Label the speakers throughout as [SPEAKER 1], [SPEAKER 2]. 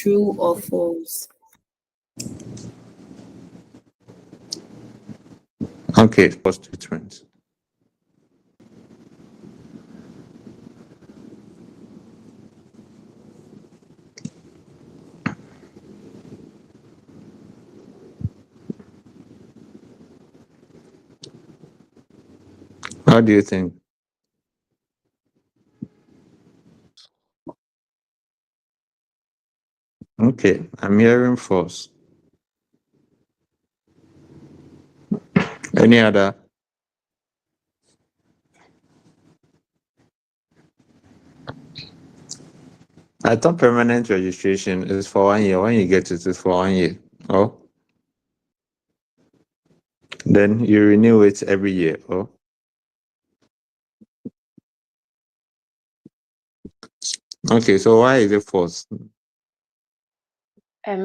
[SPEAKER 1] true or false?
[SPEAKER 2] Okay, false statement. What do you think? Okay, I'm hearing false. Any other? I thought permanent registration is for 1 year. When you get it, it's for 1 year. Oh, then you renew it every year. Oh, okay. So why is it false?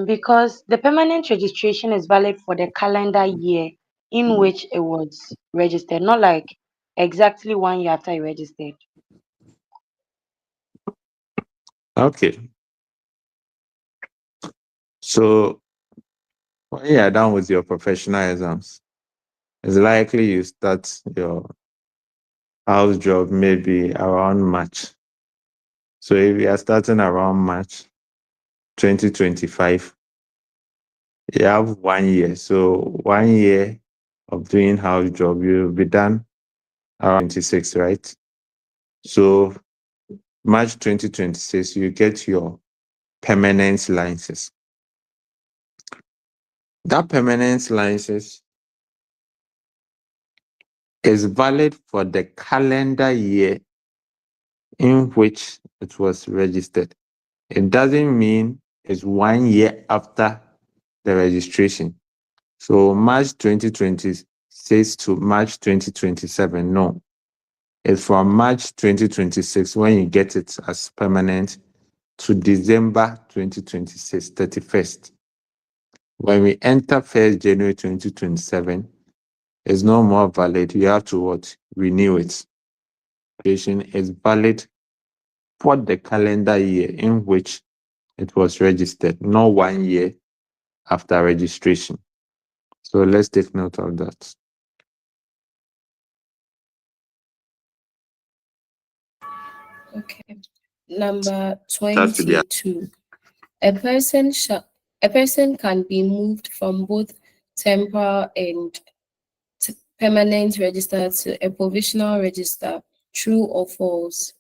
[SPEAKER 3] Because the permanent registration is valid for the calendar year in which it was registered, not like exactly 1 year after you registered.
[SPEAKER 2] Okay. So when you are done with your professional exams, it's likely you start your house job maybe around March. So if you are starting around March 2025, you have 1 year. So 1 year of doing house job, you'll be done around 26, right? So March 2026, you get your permanent license. That permanent license is valid for the calendar year in which it was registered. It doesn't mean it's 1 year after the registration. So March 2026 to March 2027, no. It's from March 2026 when you get it as permanent to December 2026, 31st. When we enter 1st January 2027, it's no more valid. You have to what? Renew it. Registration is valid for the calendar year in which it was registered, not 1 year after registration. So let's take note of that.
[SPEAKER 1] Okay. Number 22. A person can be moved from both temporal and permanent register to a provisional register. True or false?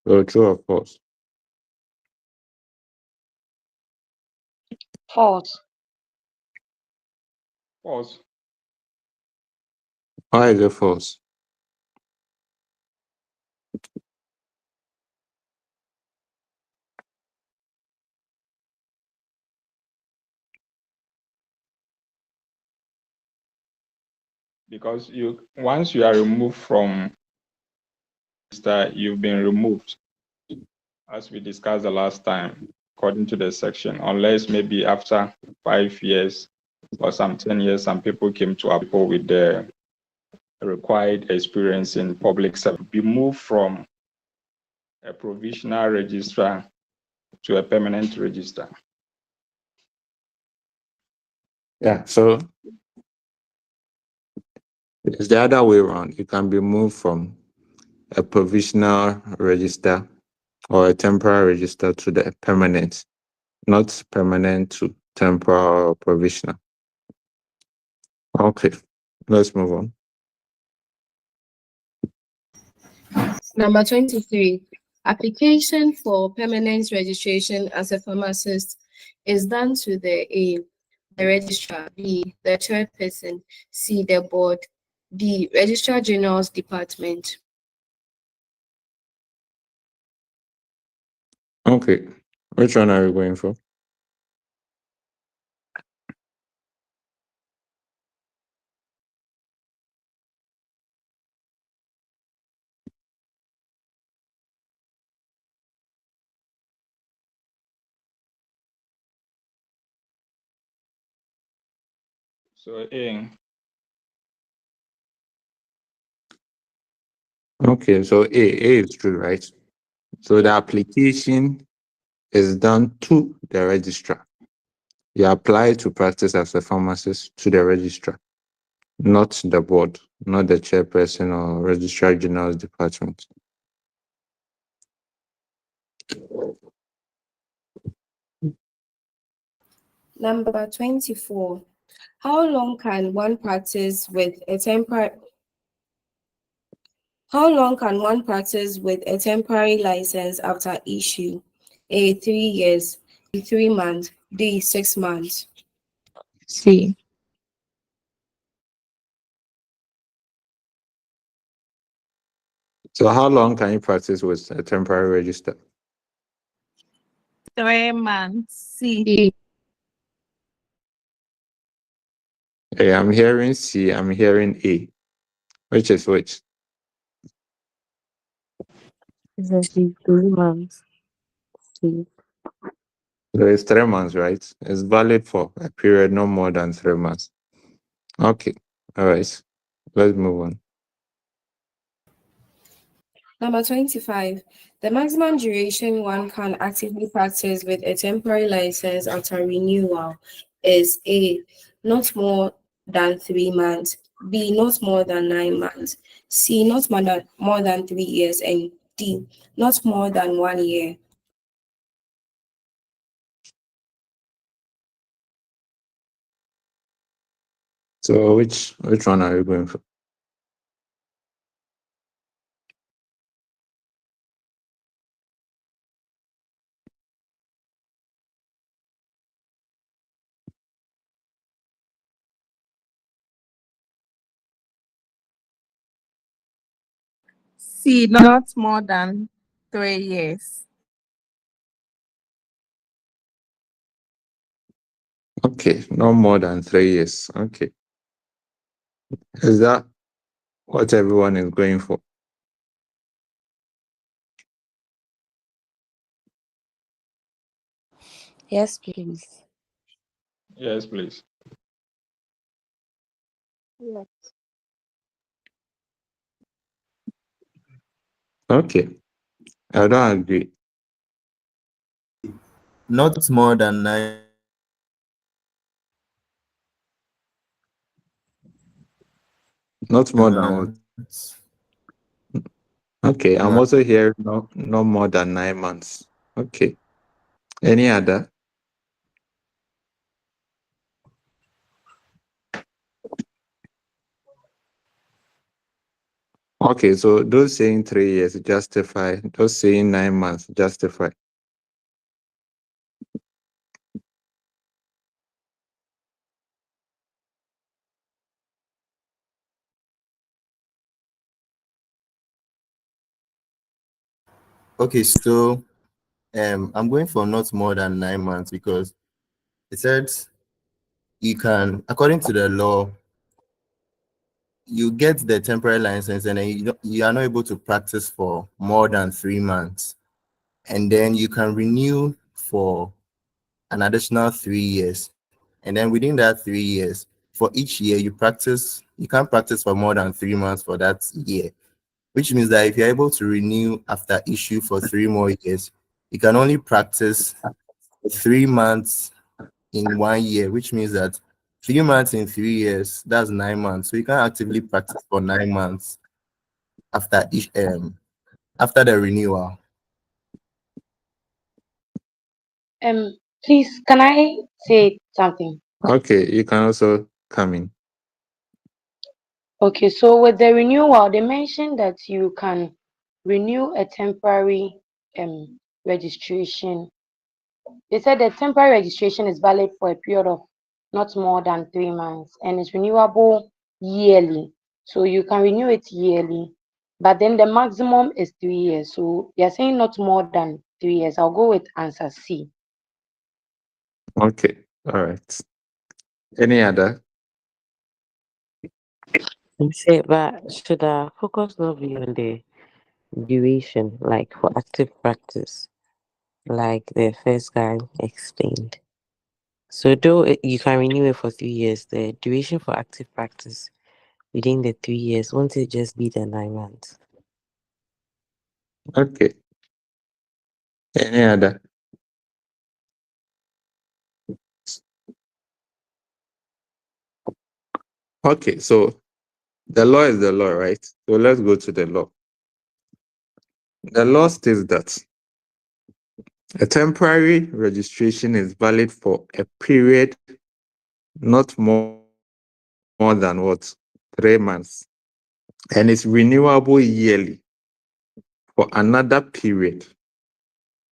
[SPEAKER 2] So true or false?
[SPEAKER 3] False.
[SPEAKER 4] False.
[SPEAKER 2] Why is it false?
[SPEAKER 4] Because once you are removed from register, you've been removed, as we discussed the last time, according to the section, unless maybe after 5 years or some 10 years, some people came to Apple with the required experience in public service, be moved from a provisional registrar to a permanent register.
[SPEAKER 2] Yeah, so it's the other way around. You can be moved from a provisional register or a temporary register to the permanent, not permanent to temporal or provisional. Okay, let's move on.
[SPEAKER 1] Number 23. Application for permanent registration as a pharmacist is done to the A, the registrar, B, the chairperson, C, the board, D, Registrar General's department.
[SPEAKER 2] Okay, which one are you going for?
[SPEAKER 4] So A.
[SPEAKER 2] Okay, so A is true, right? So the application is done to the registrar. You apply to practice as a pharmacist to the registrar, not the board, not the chairperson or registrar general's department.
[SPEAKER 1] Number 24. How long can one practice with a temporary license after issue? A, 3 years. B, 3 months. D, 6 months.
[SPEAKER 5] C.
[SPEAKER 2] So how long can you practice with a temporary register?
[SPEAKER 5] 3 months. C.
[SPEAKER 1] D.
[SPEAKER 2] Hey, I'm hearing C, I'm hearing A. Which is which?
[SPEAKER 5] Exactly 3 months. C.
[SPEAKER 2] So it's 3 months, right? It's valid for a period no more than 3 months. Okay. All right. Let's move on.
[SPEAKER 1] Number 25. The maximum duration one can actively practice with a temporary license after renewal is A, not more than 3 months, B, not more than 9 months, C, not more than 3 years, and D, not more than 1 year.
[SPEAKER 2] So which one are you going for?
[SPEAKER 5] C. Not more than 3 years.
[SPEAKER 2] Okay, no more than 3 years. Okay. Is that what everyone is going for?
[SPEAKER 5] Yes, please.
[SPEAKER 4] Yes, please.
[SPEAKER 5] Yes.
[SPEAKER 2] Okay. I don't agree.
[SPEAKER 6] Not more than 9.
[SPEAKER 2] Not more than what?
[SPEAKER 6] Months.
[SPEAKER 2] Okay, I'm
[SPEAKER 6] No.
[SPEAKER 2] also hearing no more than 9 months. Okay. Any other? Okay, so those saying 3 years justify, those saying 9 months justify.
[SPEAKER 6] Okay, so I'm going for not more than 9 months because it said you can, according to the law, you get the temporary license and then you are not able to practice for more than 3 months. And then you can renew for an additional 3 years. And then within that 3 years, for each year you can't practice for more than 3 months for that year, which means that if you're able to renew after issue for 3 more years, you can only practice 3 months in 1 year, which means that 3 months in 3 years, that's 9 months. So you can actively practice for 9 months after after the renewal.
[SPEAKER 3] Please, can I say something?
[SPEAKER 2] Okay, you can also come in.
[SPEAKER 3] Okay, so with the renewal, they mentioned that you can renew a temporary registration. They said the temporary registration is valid for a period of not more than 3 months and it's renewable yearly. So you can renew it yearly, but then the maximum is 3 years. So you're saying not more than 3 years. I'll go with answer C.
[SPEAKER 2] Okay, all right. Any other?
[SPEAKER 7] You say, but should our focus not be on the duration, like for active practice, like the first guy explained? So though you can renew it for 3 years, the duration for active practice within the 3 years, won't it just be the 9 months?
[SPEAKER 2] Okay. Any other? Okay, so the law is the law, right? So let's go to the law. The law states that a temporary registration is valid for a period not more than what? 3 months. And it's renewable yearly for another period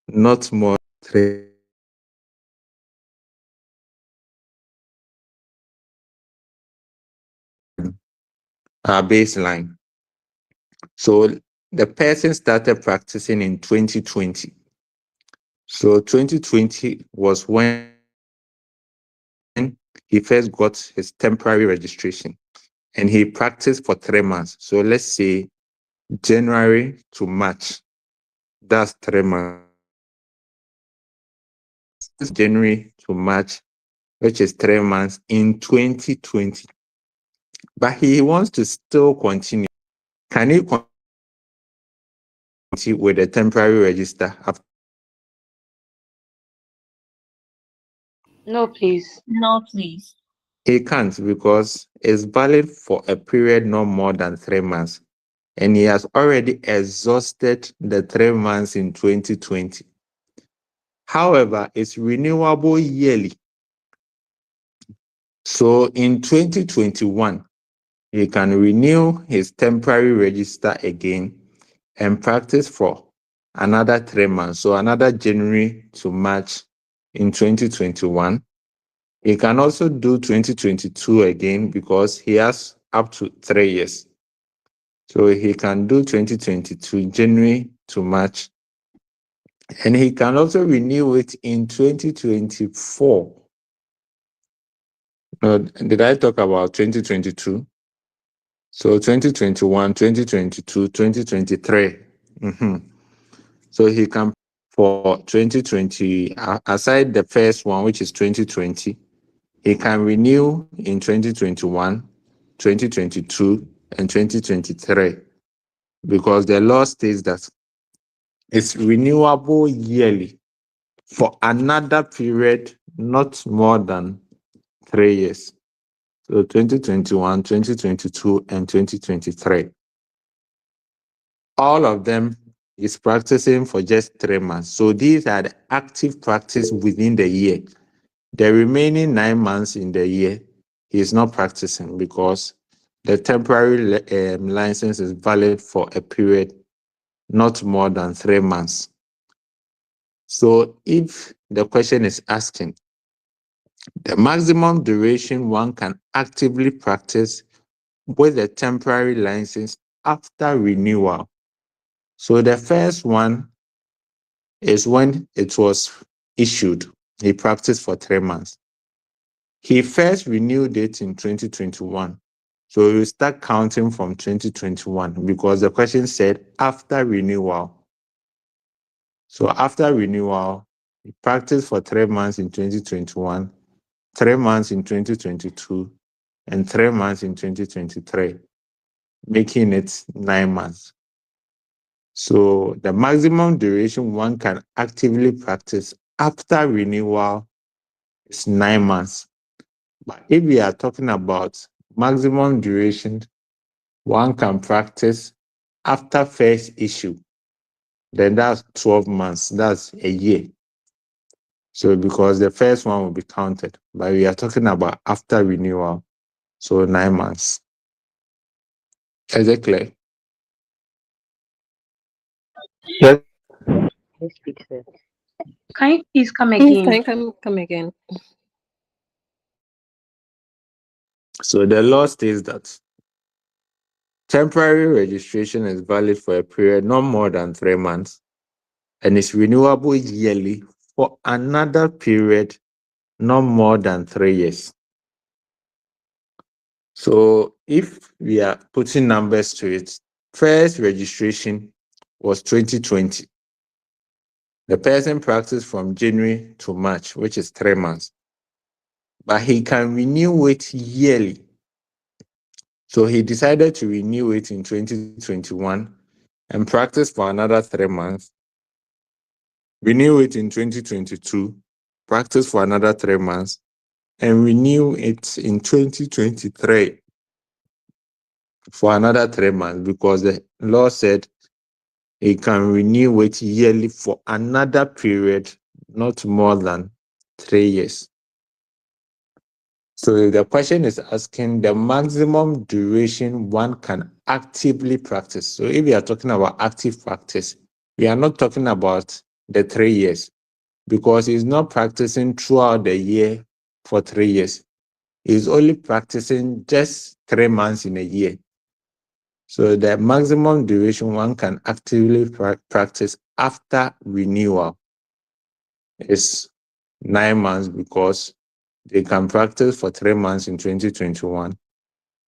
[SPEAKER 2] not more than 3 baseline. So the person started practicing in 2020. So 2020 was when he first got his temporary registration and he practiced for 3 months. So let's say January to March, that's 3 months. January to March, which is 3 months in 2020. But he wants to still continue. Can he continue with a temporary register after?
[SPEAKER 3] No, please.
[SPEAKER 5] No, please.
[SPEAKER 2] He can't because it's valid for a period no more than 3 months. And he has already exhausted the 3 months in 2020. However, it's renewable yearly. So in 2021, he can renew his temporary register again and practice for another 3 months. So another January to March in 2021. He can also do 2022 again because he has up to 3 years. So he can do 2022 January to March. And he can also renew it in 2024. No, did I talk about 2022? So 2021, 2022, 2023. So he can for 2020, aside the first one, which is 2020, he can renew in 2021, 2022, and 2023 because the law states that it's renewable yearly for another period not more than 3 years. So 2021, 2022, and 2023. All of them is practicing for just 3 months. So these are the active practice within the year. The remaining 9 months in the year, he is not practicing because the temporary license is valid for a period not more than 3 months. So if the question is asking, the maximum duration one can actively practice with a temporary license after renewal. So the first one is when it was issued. He practiced for 3 months. He first renewed it in 2021. So you start counting from 2021 because the question said after renewal. So after renewal, he practiced for 3 months in 2021, 3 months in 2022, and 3 months in 2023, making it 9 months. So the maximum duration one can actively practice after renewal is 9 months. But if we are talking about maximum duration one can practice after first issue, then that's 12 months. That's a year. So because the first one will be counted, but we are talking about after renewal, so 9 months. Is it clear? Yes.
[SPEAKER 7] Yes, speak, sir.
[SPEAKER 3] Can you please come
[SPEAKER 5] Please, can
[SPEAKER 3] again?
[SPEAKER 5] you come again?
[SPEAKER 2] So the law states that temporary registration is valid for a period no more than 3 months and is renewable yearly for another period no more than 3 years. So if we are putting numbers to it, first registration was 2020. The person practiced from January to March, which is 3 months. but he can renew it yearly. So he decided to renew it in 2021 and practice for another 3 months. Renew it in 2022, practice for another 3 months, and renew it in 2023 for another 3 months, because the law said he can renew it yearly for another period, not more than 3 years. So the question is asking the maximum duration one can actively practice. So if we are talking about active practice, we are not talking about the 3 years, because he's not practicing throughout the year for 3 years. He's only practicing just 3 months in a year. So the maximum duration one can actively practice after renewal is 9 months, because they can practice for 3 months in 2021,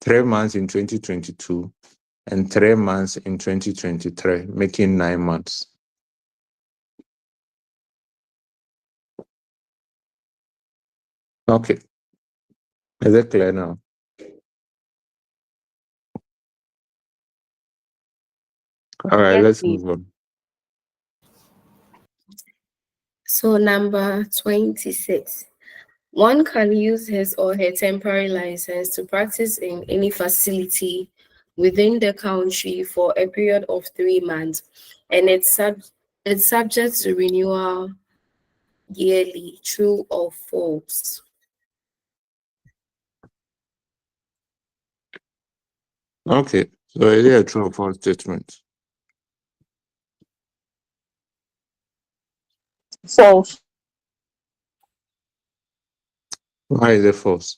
[SPEAKER 2] 3 months in 2022, and 3 months in 2023, making 9 months. Okay. Is it clear now? All right,
[SPEAKER 3] Yes,
[SPEAKER 2] let's
[SPEAKER 3] please.
[SPEAKER 2] move on.
[SPEAKER 1] So number 26. One can use his or her temporary license to practice in any facility within the country for a period of 3 months, and it's subject to renewal yearly. True or false?
[SPEAKER 2] Okay, so is it a true or false statement?
[SPEAKER 5] False.
[SPEAKER 2] Why is it false?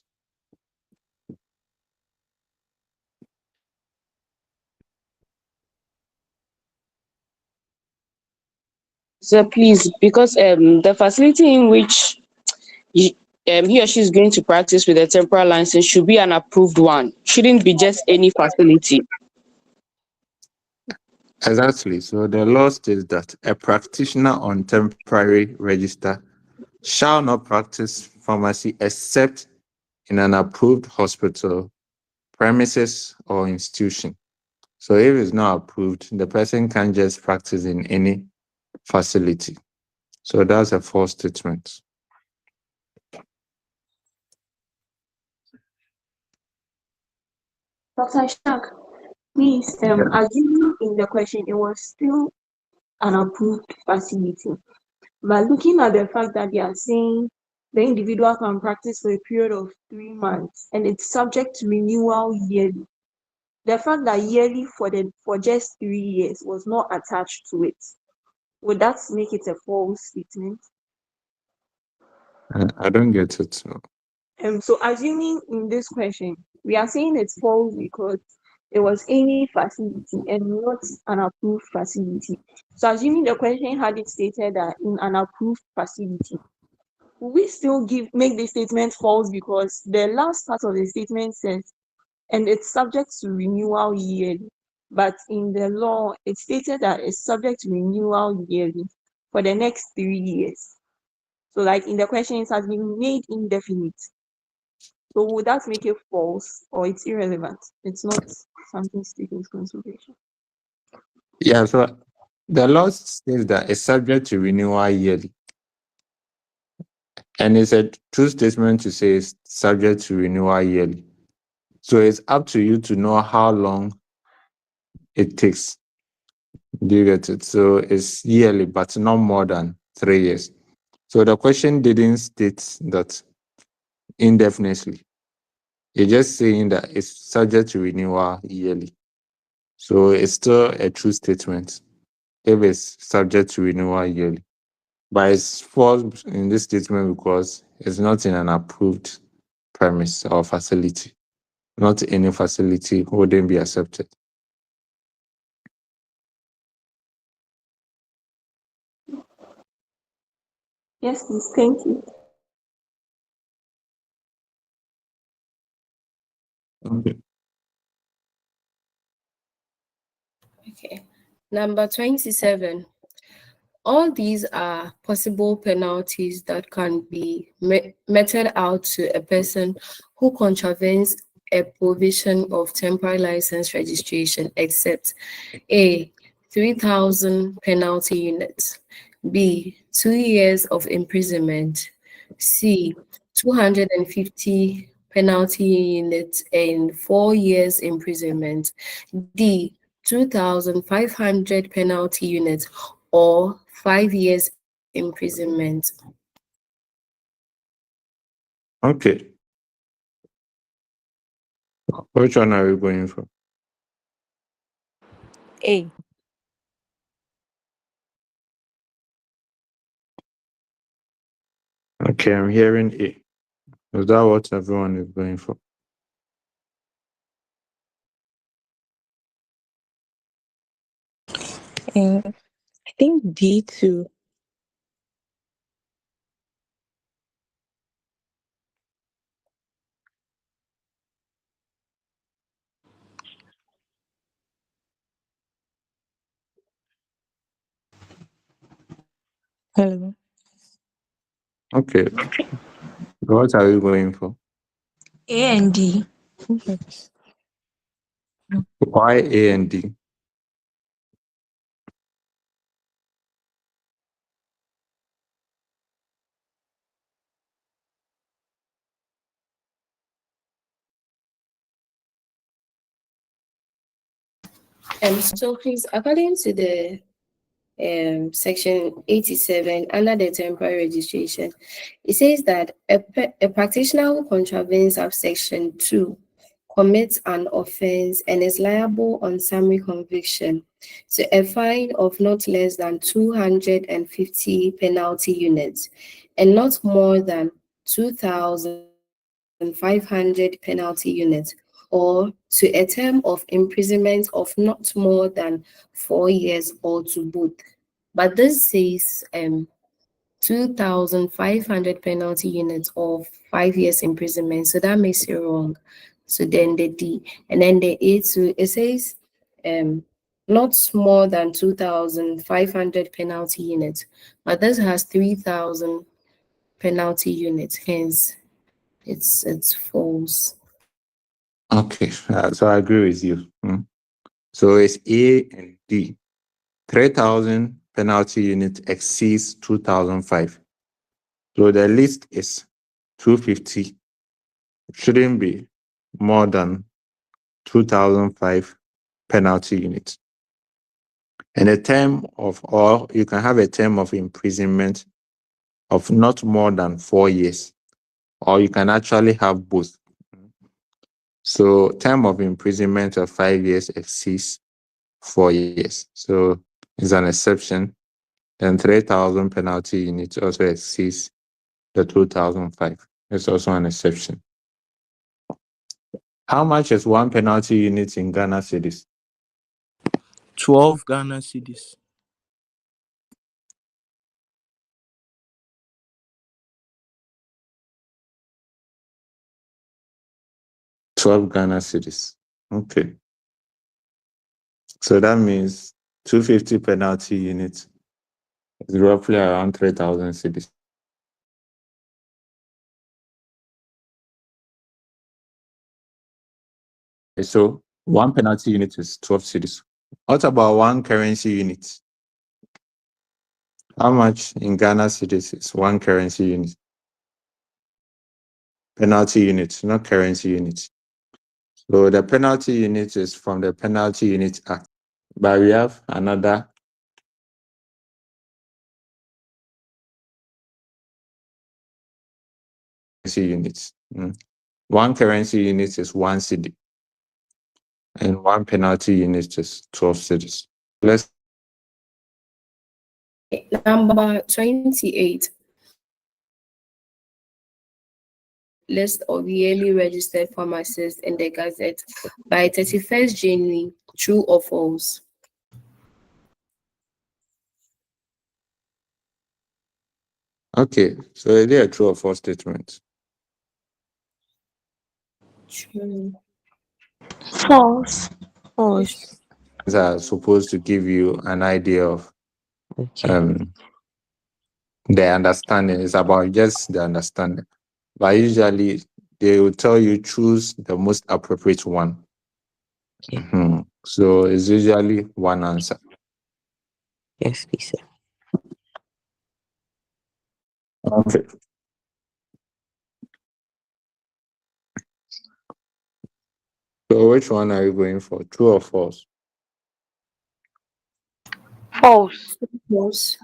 [SPEAKER 5] So please, because the facility in which he or she is going to practice with a temporary license should be an approved one. Shouldn't be just any facility.
[SPEAKER 2] Exactly. So the law states that a practitioner on temporary register shall not practice pharmacy except in an approved hospital, premises, or institution. So if it's not approved, the person can't just practice in any facility. So that's a false statement.
[SPEAKER 8] Dr. Shark, please, assuming in the question it was still an approved facility, but looking at the fact that they are saying the individual can practice for a period of 3 months and it's subject to renewal yearly, the fact that yearly for just 3 years was not attached to it, would that make it a false statement?
[SPEAKER 2] I don't get it.
[SPEAKER 8] So assuming in this question, we are saying it's false because it was any facility and not an approved facility. So assuming the question had it stated that in an approved facility, will we still make the statement false because the last part of the statement says, and it's subject to renewal yearly. But in the law, it stated that it's subject to renewal yearly for the next 3 years. So like in the question, it has been made indefinite. So would that make it false or it's irrelevant? It's not something to take into consideration.
[SPEAKER 2] Yeah, so the law says that it's subject to renewal yearly. And it's a true statement to say it's subject to renewal yearly. So it's up to you to know how long it takes. Do you get it? So it's yearly, but not more than 3 years. So the question didn't state that indefinitely. It's just saying that it's subject to renewal yearly. So it's still a true statement if it's subject to renewal yearly. But it's false in this statement because it's not in an approved premise or facility. Not any facility wouldn't be accepted.
[SPEAKER 8] Yes, please. Thank you.
[SPEAKER 2] Okay.
[SPEAKER 1] Okay. Number 27. All these are possible penalties that can be meted out to a person who contravenes a provision of temporary license registration, except A, 3,000 penalty units, B, 2 years of imprisonment, C, 250 penalty units and 4 years imprisonment, D, 2,500 penalty units or 5 years imprisonment.
[SPEAKER 2] Okay. Which one are we going for?
[SPEAKER 7] A.
[SPEAKER 2] Okay, I'm hearing A. Is that what everyone is going for?
[SPEAKER 7] I think D too. Hello.
[SPEAKER 2] Okay. What are we going for?
[SPEAKER 8] A and D.
[SPEAKER 7] Okay.
[SPEAKER 2] Why A and D?
[SPEAKER 1] So please, according to the section 87 under the temporary registration, it says that a practitioner who contravenes subsection 2 commits an offense and is liable on summary conviction to a fine of not less than 250 penalty units and not more than 2,500 penalty units, or to a term of imprisonment of not more than 4 years or to both. But this says 2,500 penalty units or 5 years imprisonment. So that makes it wrong. So then the D. And then the A2, it says not more than 2,500 penalty units. But this has 3,000 penalty units. Hence, it's false.
[SPEAKER 2] Okay, so I agree with you. So it's A and D. 3,000 penalty units exceeds 2,005. So the list is 250. It shouldn't be more than 2,005 penalty units. And a term of, or you can have a term of imprisonment of not more than 4 years, or you can actually have both. So term of imprisonment of 5 years exceeds 4 years. So it's an exception. Then 3,000 penalty units also exceeds the 2,005. It's also an exception. How much is one penalty unit in Ghana cedis?
[SPEAKER 9] 12 Ghana cedis.
[SPEAKER 2] $12 Ghana cedis. Okay. So that means 250 penalty units is roughly around 3,000 cedis. So one penalty unit is 12 cedis. What about one currency unit? How much in Ghana cedis is one currency unit? Penalty unit, not currency unit. So the penalty unit is from the Penalty Unit Act. But we have another currency unit. One currency unit is 1 cedi, and one penalty unit is 12 cedis. Let's
[SPEAKER 1] Number 28. List of yearly registered pharmacists in the Gazette by 31st January, true or false?
[SPEAKER 2] okay. So is there a true or false statement?
[SPEAKER 1] True.
[SPEAKER 8] False.
[SPEAKER 7] False.
[SPEAKER 2] These are supposed to give you an idea of
[SPEAKER 7] Okay.
[SPEAKER 2] The understanding is about just the understanding. But usually they will tell you choose the most appropriate one.
[SPEAKER 7] Okay.
[SPEAKER 2] So it's usually one answer.
[SPEAKER 7] Yes, please, sir.
[SPEAKER 2] Okay. So which one are you going for? True or false?
[SPEAKER 3] False.
[SPEAKER 1] False.